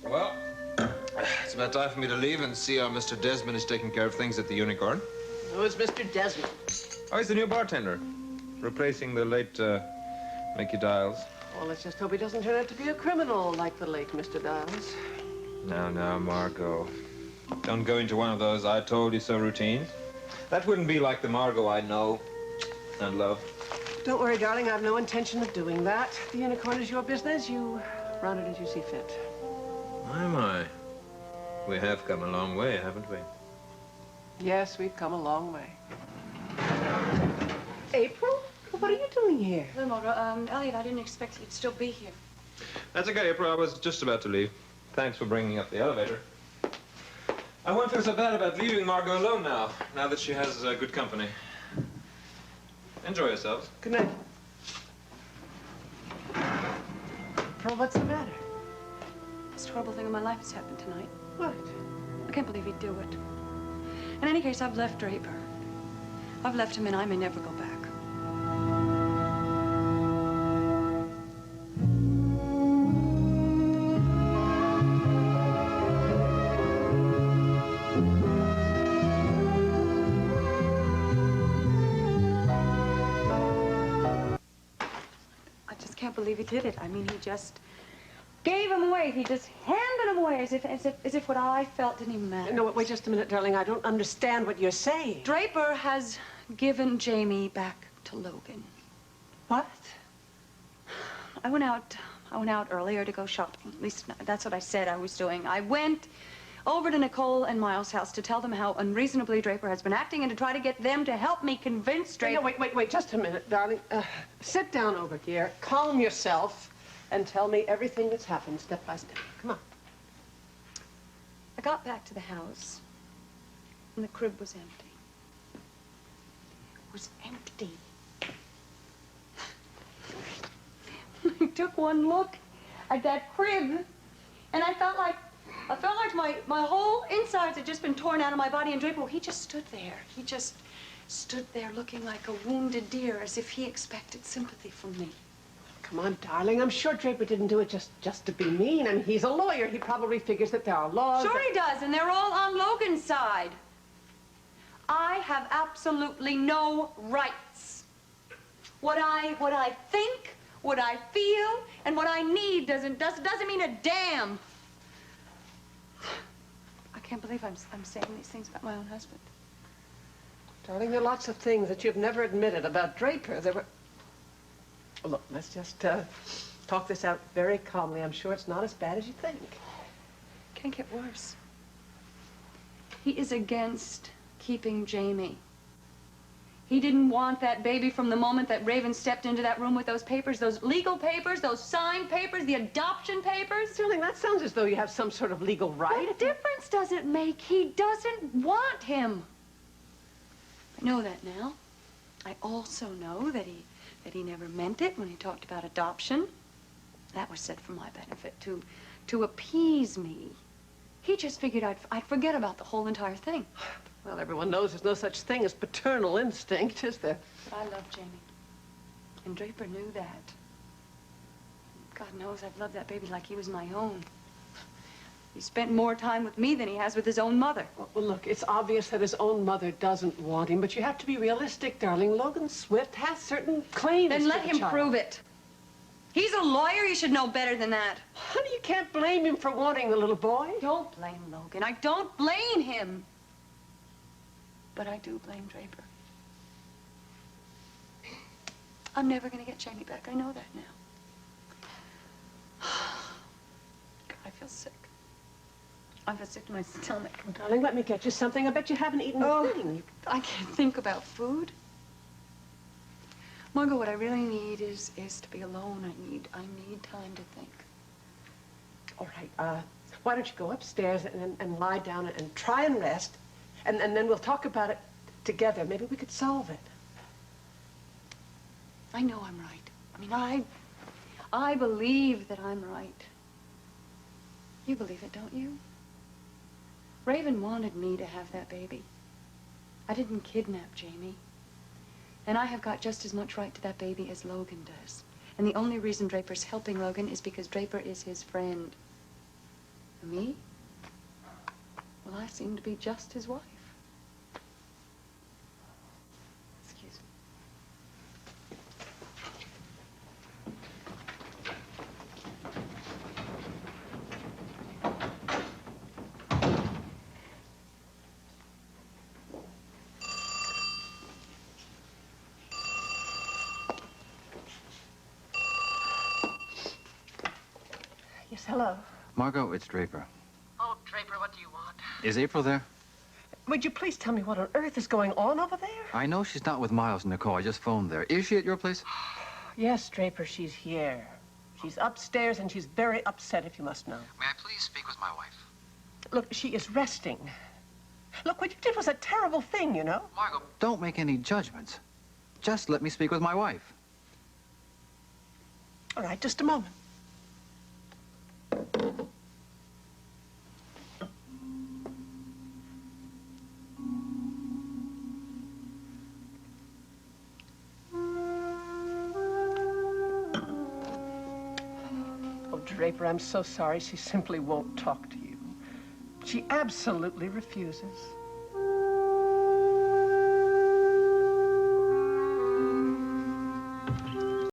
Well, it's about time for me to leave and see how Mr. Desmond is taking care of things at the Unicorn. Who is Mr. Desmond? Oh, he's the new bartender, replacing the late Mickey Dials. Well, let's just hope he doesn't turn out to be a criminal like the late Mr. Dials. Now, Margot. Don't go into one of those I told you so routines. That wouldn't be like the Margot I know and love. Don't worry, darling. I have no intention of doing that. The Unicorn is your business. You run it as you see fit. My. We have come a long way, haven't we? Yes, we've come a long way. April? What are you doing here? Hello, Margot. Elliot, I didn't expect you'd still be here. That's okay, April. I was just about to leave. Thanks for bringing up the elevator. I won't feel so bad about leaving Margot alone now that she has good company. Enjoy yourselves. Good night. Pearl, what's the matter? This horrible thing in my life has happened tonight. What? I can't believe he'd do it. In any case, I've left Draper. I've left him, and I may never go back. I just can't believe he did it. I mean, he just gave him away. He just handed him away as if what I felt didn't even matter. No, wait just a minute, darling. I don't understand what you're saying. Draper has given Jamie back to Logan. What? I went out earlier to go shopping. At least that's what I said I was doing. I went over to Nicole and Miles' house to tell them how unreasonably Draper has been acting and to try to get them to help me convince Draper. No, wait just a minute, darling. Sit down over here, calm yourself, and tell me everything that's happened step by step. Come on. I got back to the house, and the crib was empty. It was empty. I took one look at that crib, and I felt like my whole insides had just been torn out of my body, and Draper, he just stood there. He just stood there looking like a wounded deer, as if he expected sympathy from me. Come on, darling. I'm sure Draper didn't do it just to be mean. I mean, he's a lawyer. He probably figures that there are laws. Sure he does, and they're all on Logan's side. I have absolutely no rights. What I think, what I feel, and what I need doesn't mean a damn. I can't believe I'm saying these things about my own husband. Darling, there are lots of things that you've never admitted about Draper. There were... Look, let's just talk this out very calmly. I'm sure it's not as bad as you think. Can't get worse. He is against keeping Jamie. He didn't want that baby from the moment that Raven stepped into that room with those papers, those legal papers, those signed papers, the adoption papers. Darling, that sounds as though you have some sort of legal right. What difference does it make? He doesn't want him. I know that now. I also know that he never meant it when he talked about adoption. That was said for my benefit, to appease me. He just figured I'd forget about the whole entire thing. Well, everyone knows there's no such thing as paternal instinct, is there? But I love Jamie. And Draper knew that. God knows I've loved that baby like he was my own. He spent more time with me than he has with his own mother. Well, look, it's obvious that his own mother doesn't want him, but you have to be realistic, darling. Logan Swift has certain claims. Then let to the him child. prove it. He's a lawyer. He should know better than that. Honey, you can't blame him for wanting the little boy. Don't blame Logan. I don't blame him. But I do blame Draper. I'm never going to get Jamie back. I know that now. God, I feel sick. I feel sick to my stomach. Oh, darling, let me get you something. I bet you haven't eaten a thing. I can't think about food. Margot, what I really need is to be alone. I need time to think. All right, why don't you go upstairs and lie down and try and rest, and then we'll talk about it together. Maybe we could solve it. I know I'm right. I mean, I believe that I'm right. You believe it, don't you? Raven wanted me to have that baby. I didn't kidnap Jamie. And I have got just as much right to that baby as Logan does. And the only reason Draper's helping Logan is because Draper is his friend. Me? Well, I seem to be just his wife. Excuse me. Yes, hello. Margot, it's Draper. Oh, Draper, what do you want? Is April there? Would you please tell me what on earth is going on over there? I know she's not with Miles and Nicole. I just phoned there. Is she at your place? Yes, Draper, she's here. She's upstairs and she's very upset, if you must know. May I please speak with my wife? Look, she is resting. Look, what you did was a terrible thing, you know. Margot, don't make any judgments. Just let me speak with my wife. All right, just a moment. Oh, Draper, I'm so sorry. She simply won't talk to you. She absolutely refuses.